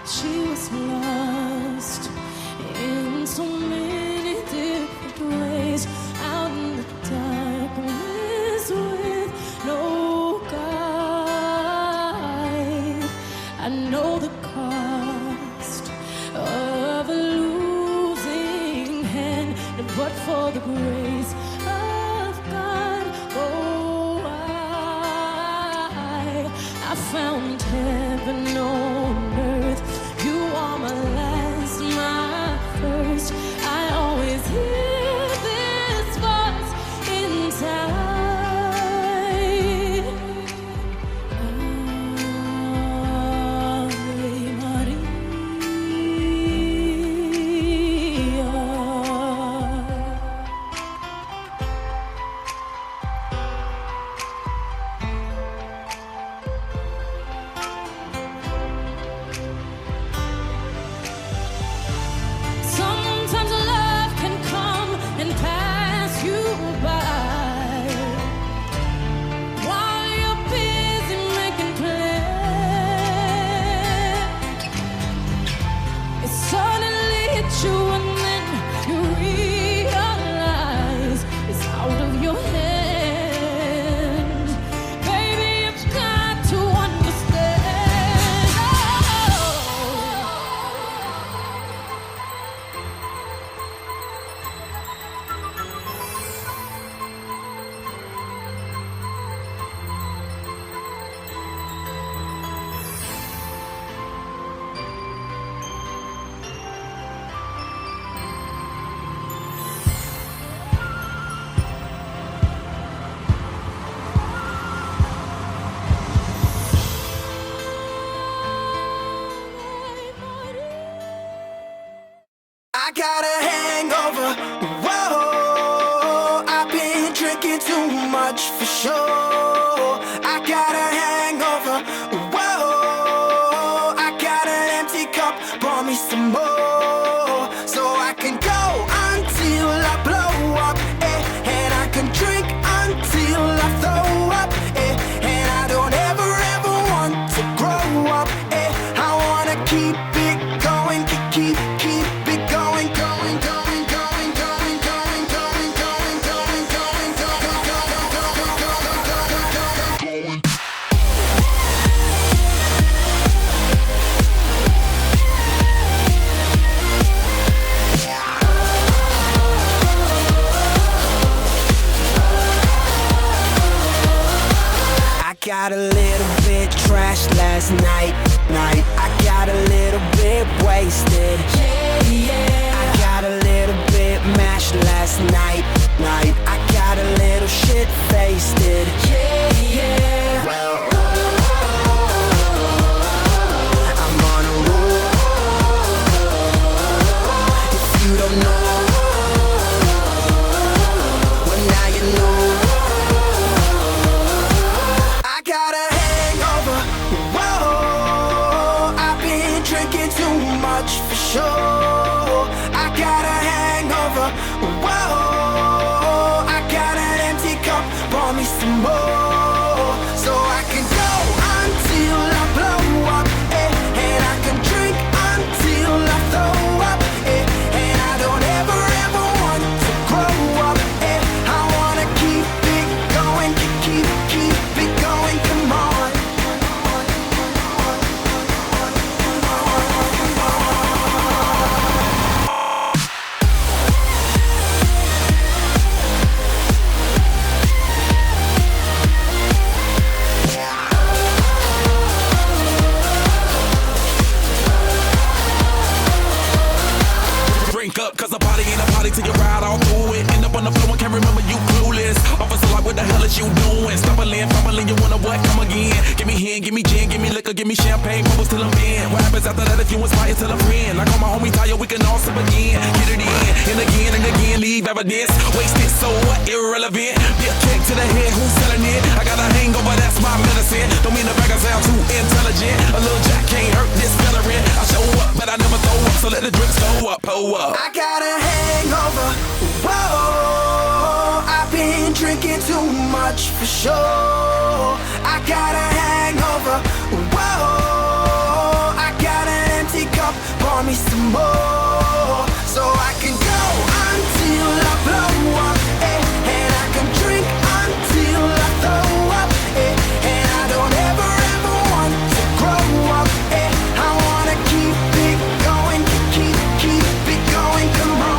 She was lost in so many different ways, out in the darkness with no guide. I know the cost of a losing hand, but for the grace of God, oh, I found heaven on earth. You are my last, my first. I always hear this voice inside. Ave Maria. Sometimes love can come and pass you by while you're busy making plans. It suddenly hits you and then you realize it's out of your hands. Baby, you've got to understand. I got a hangover. Whoa, I've been drinking too much for sure. I got a hangover. Whoa, I got an empty cup. Pour me some more, so I can go until I blow up. And I can drink until I throw up. And I don't ever want to grow up. I wanna keep it going, keep it going, going, going, going, going, going, going, going, going, going, going, going. I got a little bit trashed last night. I got a little bit wasted. I got a little bit mashed last night. I got a little shit faced. Well, I'm on a roll. If you don't know, well now you know. I got a hangover. Whoa, I've been drinking too much for sure. I got a hangover. Whoa, I got an empty cup. Pour me some more, so I can go until I blow up. And I can drink until I throw up. And I don't ever want to grow up. I wanna keep it going, keep it going. Come on. Drink up, cause a party ain't a party till you ride all through it. End up on the floor and can't remember you clueless. Officer like, what the hell is you doing? Stumbling, fumbling, you wanna what? Come again. Give me hand, give me gin, give me liquor, give me champagne, bubbles till I'm in. What happens after that if you inspire till a friend? Like all my homies tired, we can all sip again. Get it in, and again, leave evidence. Wasted, so what? Irrelevant. Be a kick to the head, who's selling it? I got a hangover, that's my medicine. Don't mean to brag, I sound too intelligent. A little jack can't hurt this veteran. I show up, but I never throw up, so let the drinks go up, pull up. I got a hangover, whoa, I've been drinking too much for sure. I got a hangover, whoa, I got an empty cup, pour me some more. So I can go until I blow up, and I can drink until I throw up, and I don't ever want to grow up, I wanna keep it going, keep it going, come on.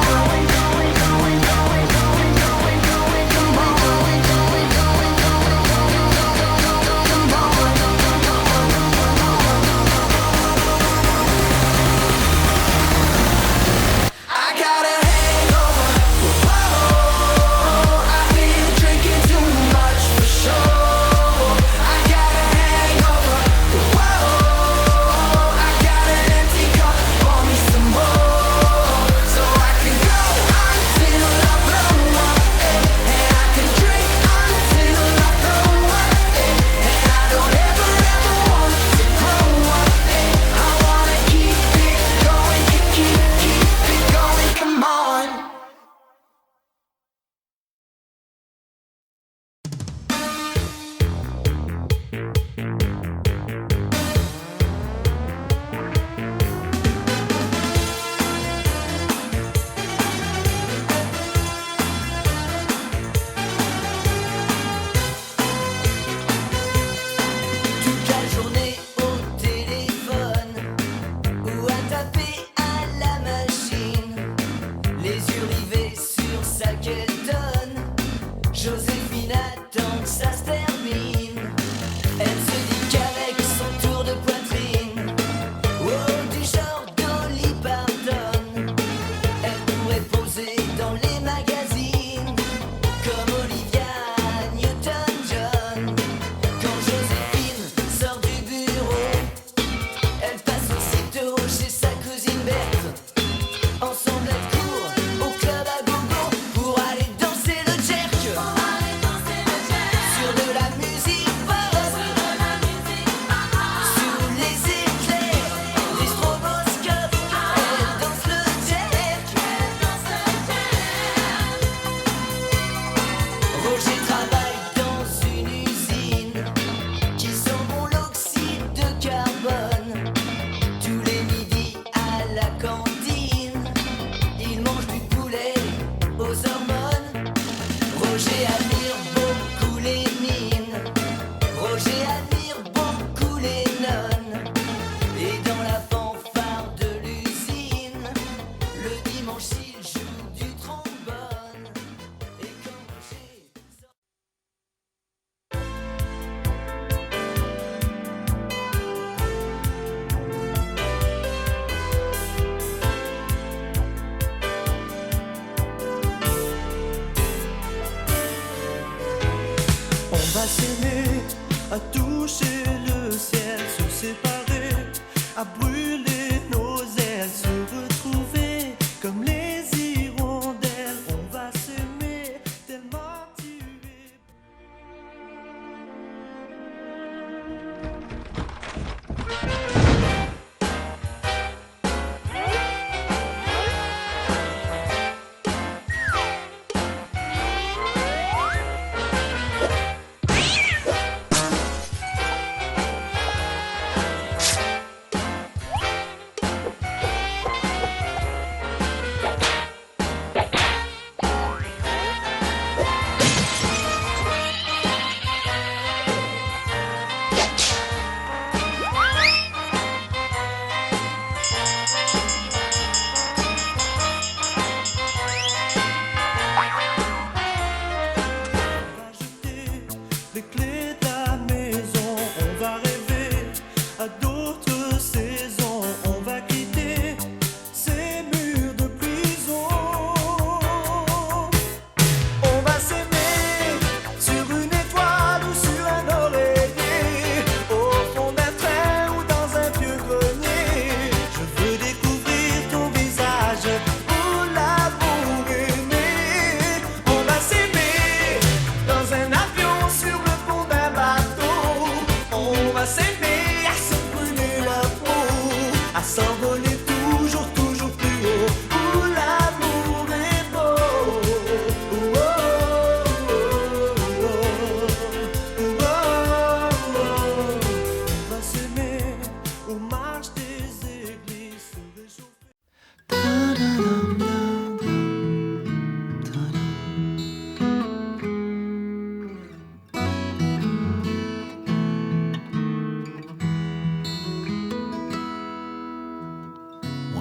Chez sa cousine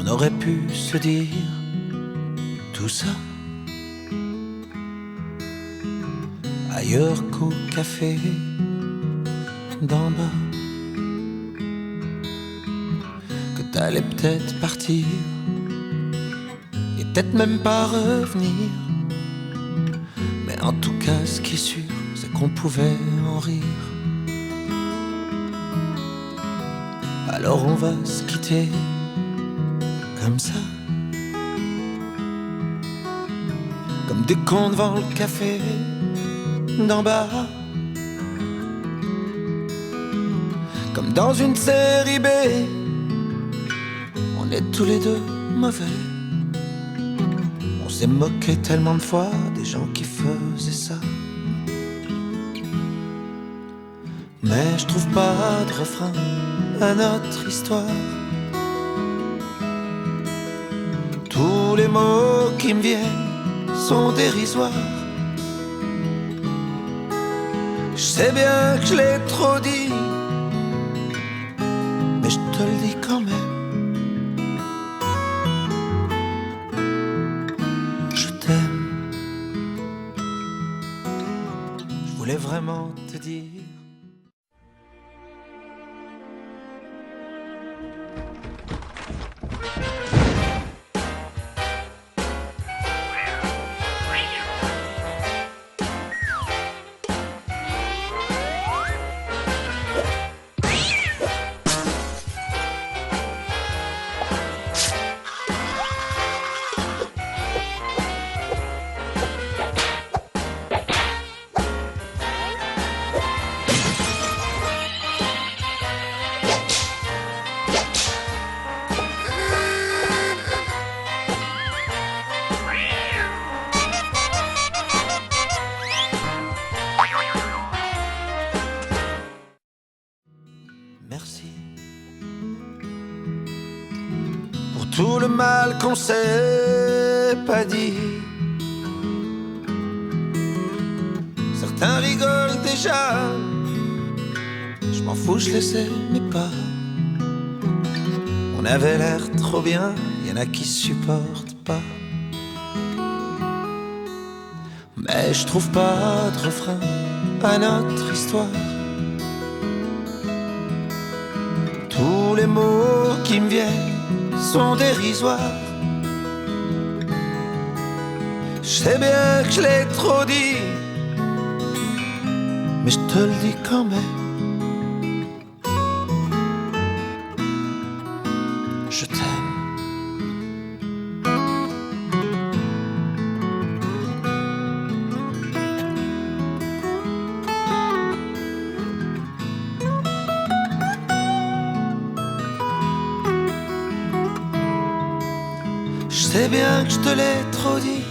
On aurait pu se dire tout ça ailleurs qu'au café d'en bas, que t'allais peut-être partir et peut-être même pas revenir. Mais en tout cas, ce qui est sûr, c'est qu'on pouvait en rire. Alors on va se quitter comme ça, comme des cons devant le café d'en bas, comme dans une série B. On est tous les deux mauvais. On s'est moqué tellement de fois des gens qui faisaient ça. Mais je trouve pas de refrain à notre histoire. Tous les mots qui me viennent sont dérisoires. Je sais bien que je l'ai trop dit, mais je te le dis quand même. Je t'aime. Je voulais vraiment te dire. Merci pour tout le mal qu'on s'est pas dit. Certains rigolent déjà, je m'en fous, je les aimais pas. On avait l'air trop bien, y'en a qui supportent pas. Mais je trouve pas de refrain à notre histoire. Tous les mots qui me viennent sont dérisoires. Je sais bien que je l'ai trop dit, mais je te le dis quand même. Je t'aime. Je sais bien que je te l'ai trop dit,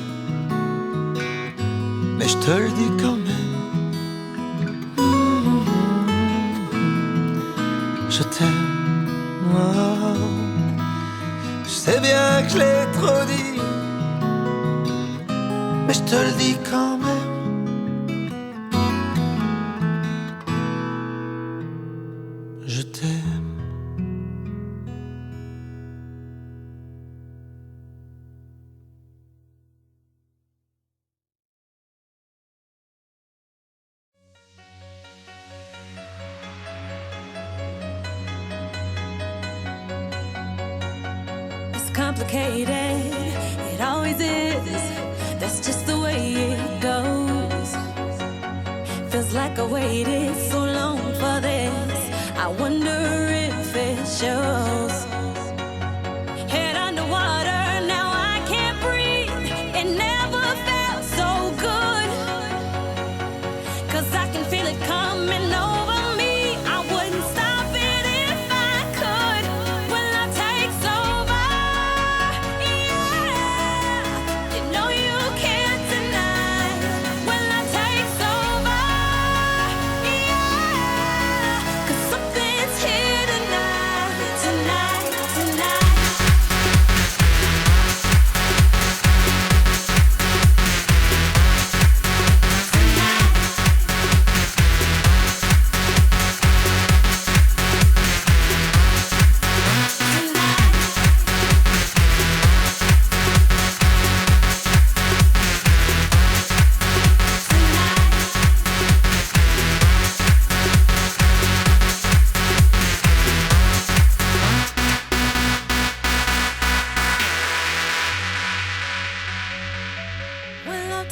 mais je te le dis quand même. Je t'aime. Oh. Je sais bien que je l'ai trop dit, mais je te le dis quand même. Je t'aime. Complicated, it always is. That's just the way it goes. Feels like I waited so long for this. I wonder if it shows. Head underwater, now I can't breathe. It never felt so good. 'Cause I can feel it coming over me. I wouldn't stop it if I could. When love takes over, something's here.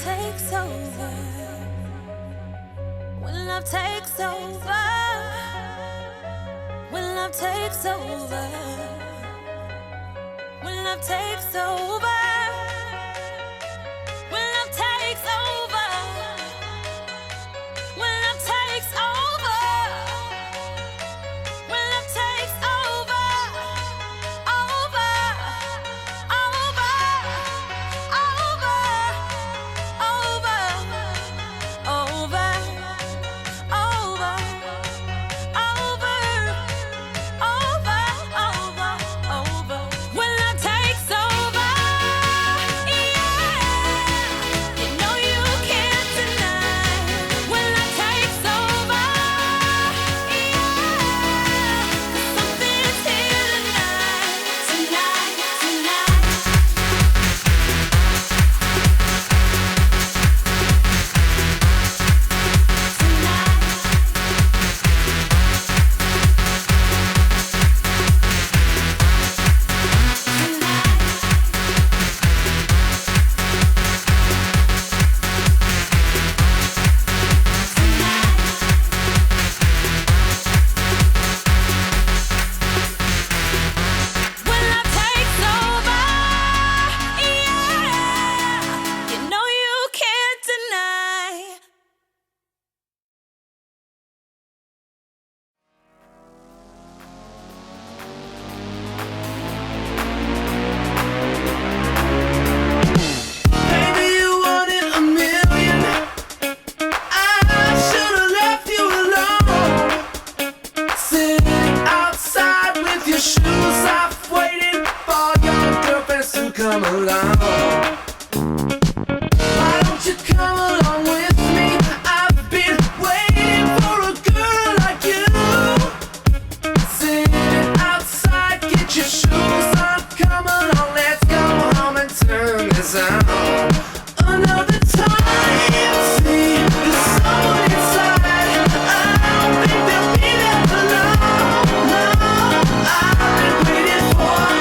takes over, when love takes over, when love takes over, when love takes over, when love takes over, when love takes over, when love takes over, over, over, over, over, over, over. When love takes over, yeah, you know you can't deny. When love takes over, yeah, 'cause something's here tonight, tonight, tonight. When love takes over, yeah, you know you can't deny. Baby, you wanted a million. I should've left you alone, sitting outside with your shoes off, waiting for your girlfriends to come along. Why don't you come along with me? I've been waiting for a girl like you. Sitting outside, get your shoes on, come along, let's go home and turn this on. Another time, see, there's someone inside. I don't think they'll be there for long. No, I've been waiting for a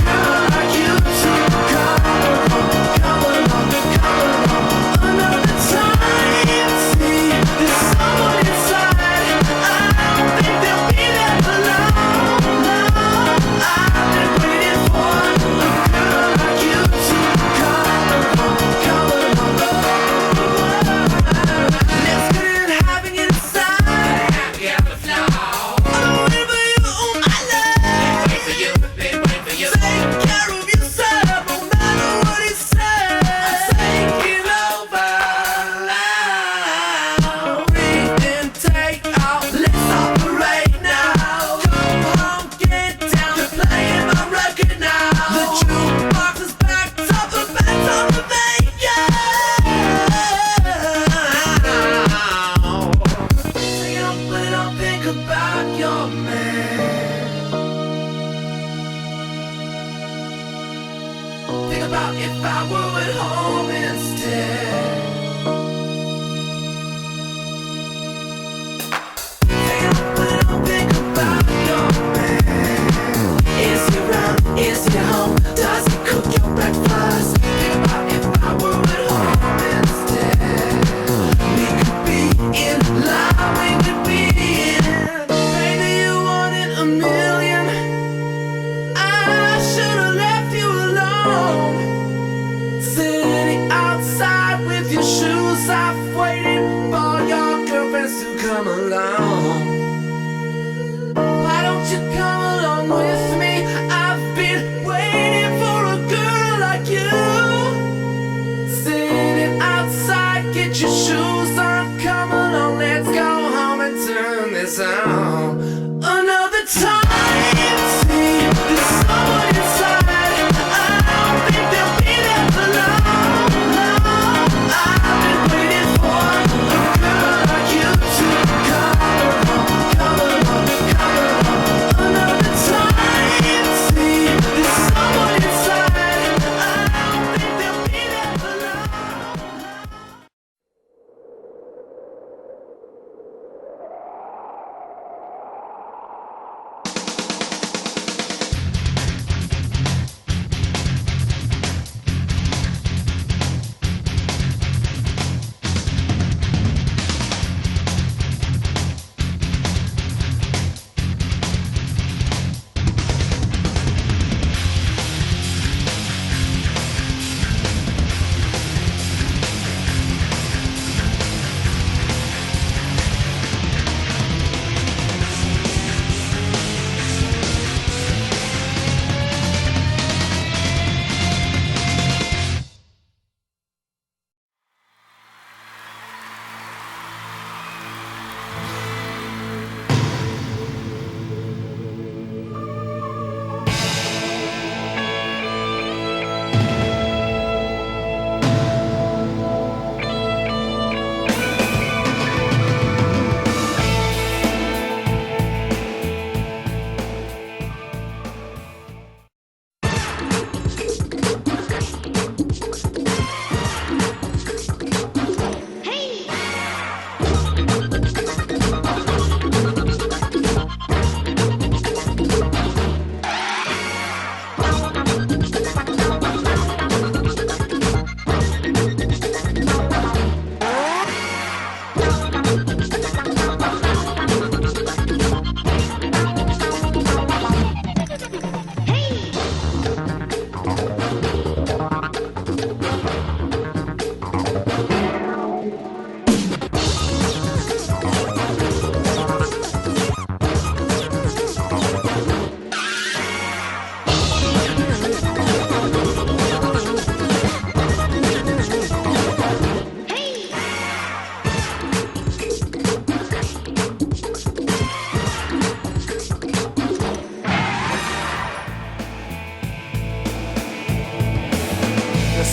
girl like you to come along, come along, come along. Another time, see, there's someone inside. I don't think they'll be there for long. No, I've been waiting for a girl like you to come along, come along. Let's get it having it inside. I'm waiting for you, oh my love. Take care of yourself, no matter what he says. I'm taking over now. Read and take off, let's operate now. Go home, get down to playing my record now. The jukebox is backed up, the band's on the vein, yeah. Sing it up, but don't think about your man. Think about if I were at home instead. Think up, but don't think about your man. Is he around? Is he home? Does he cook your breakfast? Think about if I were at home instead. We could be in line, we could be in. Baby, you wanted a million. I should've left you alone, sitting outside with your shoes off, waiting for your girlfriends to come along. Why don't you come along with me? I've been waiting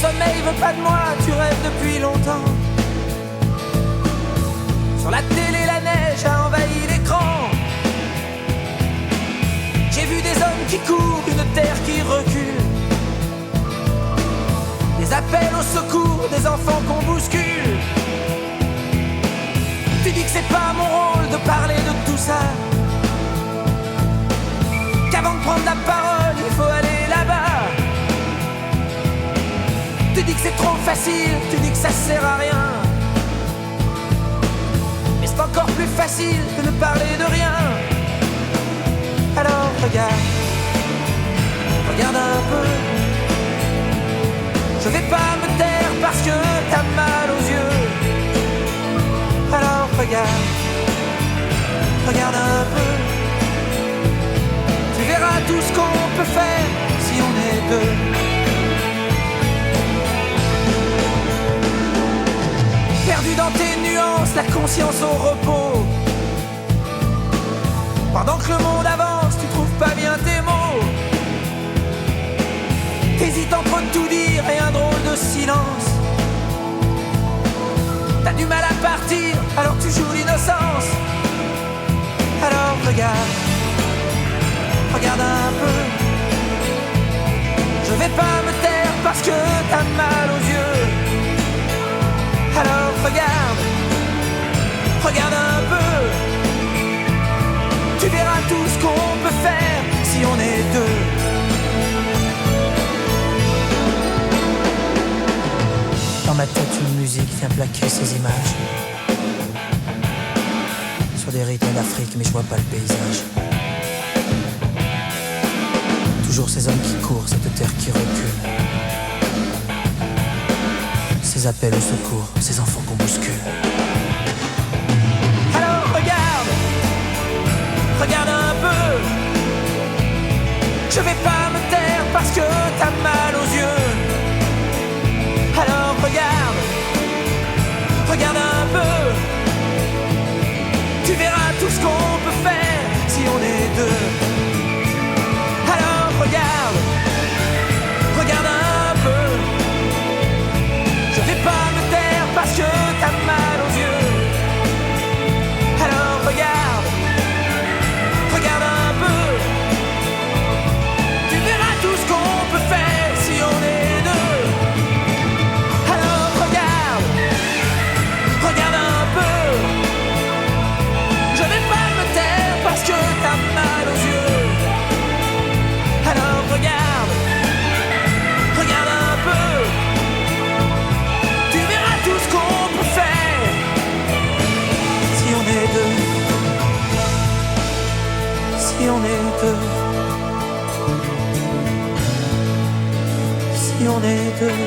sommeil veut pas de moi, tu rêves depuis longtemps. Sur la télé, la neige a envahi l'écran. J'ai vu des hommes qui courent, une terre qui recule. Des appels au secours, des enfants qu'on bouscule. Tu dis que c'est pas mon rôle de parler de tout ça, qu'avant de prendre la parole, il faut aller là-bas. Tu dis que c'est trop facile, tu dis que ça sert à rien. Mais c'est encore plus facile de ne parler de rien. Alors regarde, regarde un peu. Je vais pas me taire parce que t'as mal aux yeux. Alors regarde, regarde un peu. Tu verras tout ce qu'on peut faire si on est deux. Perdu dans tes nuances, la conscience au repos. Pendant que le monde avance, tu trouves pas bien tes mots. T'hésites entre tout dire et un drôle de silence. T'as du mal à partir, alors tu joues l'innocence. Alors regarde, regarde un peu. Je vais pas me taire parce que t'as mal aux yeux. Alors regarde, regarde un peu. Tu verras tout ce qu'on peut faire si on est deux. Dans ma tête, une musique vient plaquer ces images sur des rythmes d'Afrique, mais je vois pas le paysage. Toujours ces hommes qui courent, cette terre qui recule. Ces appels au secours, ces enfants qu'on bouscule. Alors regarde, regarde un peu. Je vais pas me taire parce que t'as mal aux yeux. Alors regarde, regarde un peu. Tu verras tout ce qu'on peut faire si on est deux. Alors regarde, regarde un peu. Je vais pas me taire parce que t'as mal aux yeux. Alors regarde, regarde un peu. Tu verras tout ce qu'on peut faire si on est deux. Alors regarde, regarde un peu. Je vais pas me taire parce que t'as mal aux yeux. Alors regarde, regarde un peu. Tu verras tout ce qu'on peut faire si on est deux. Si on est deux. Si on est deux.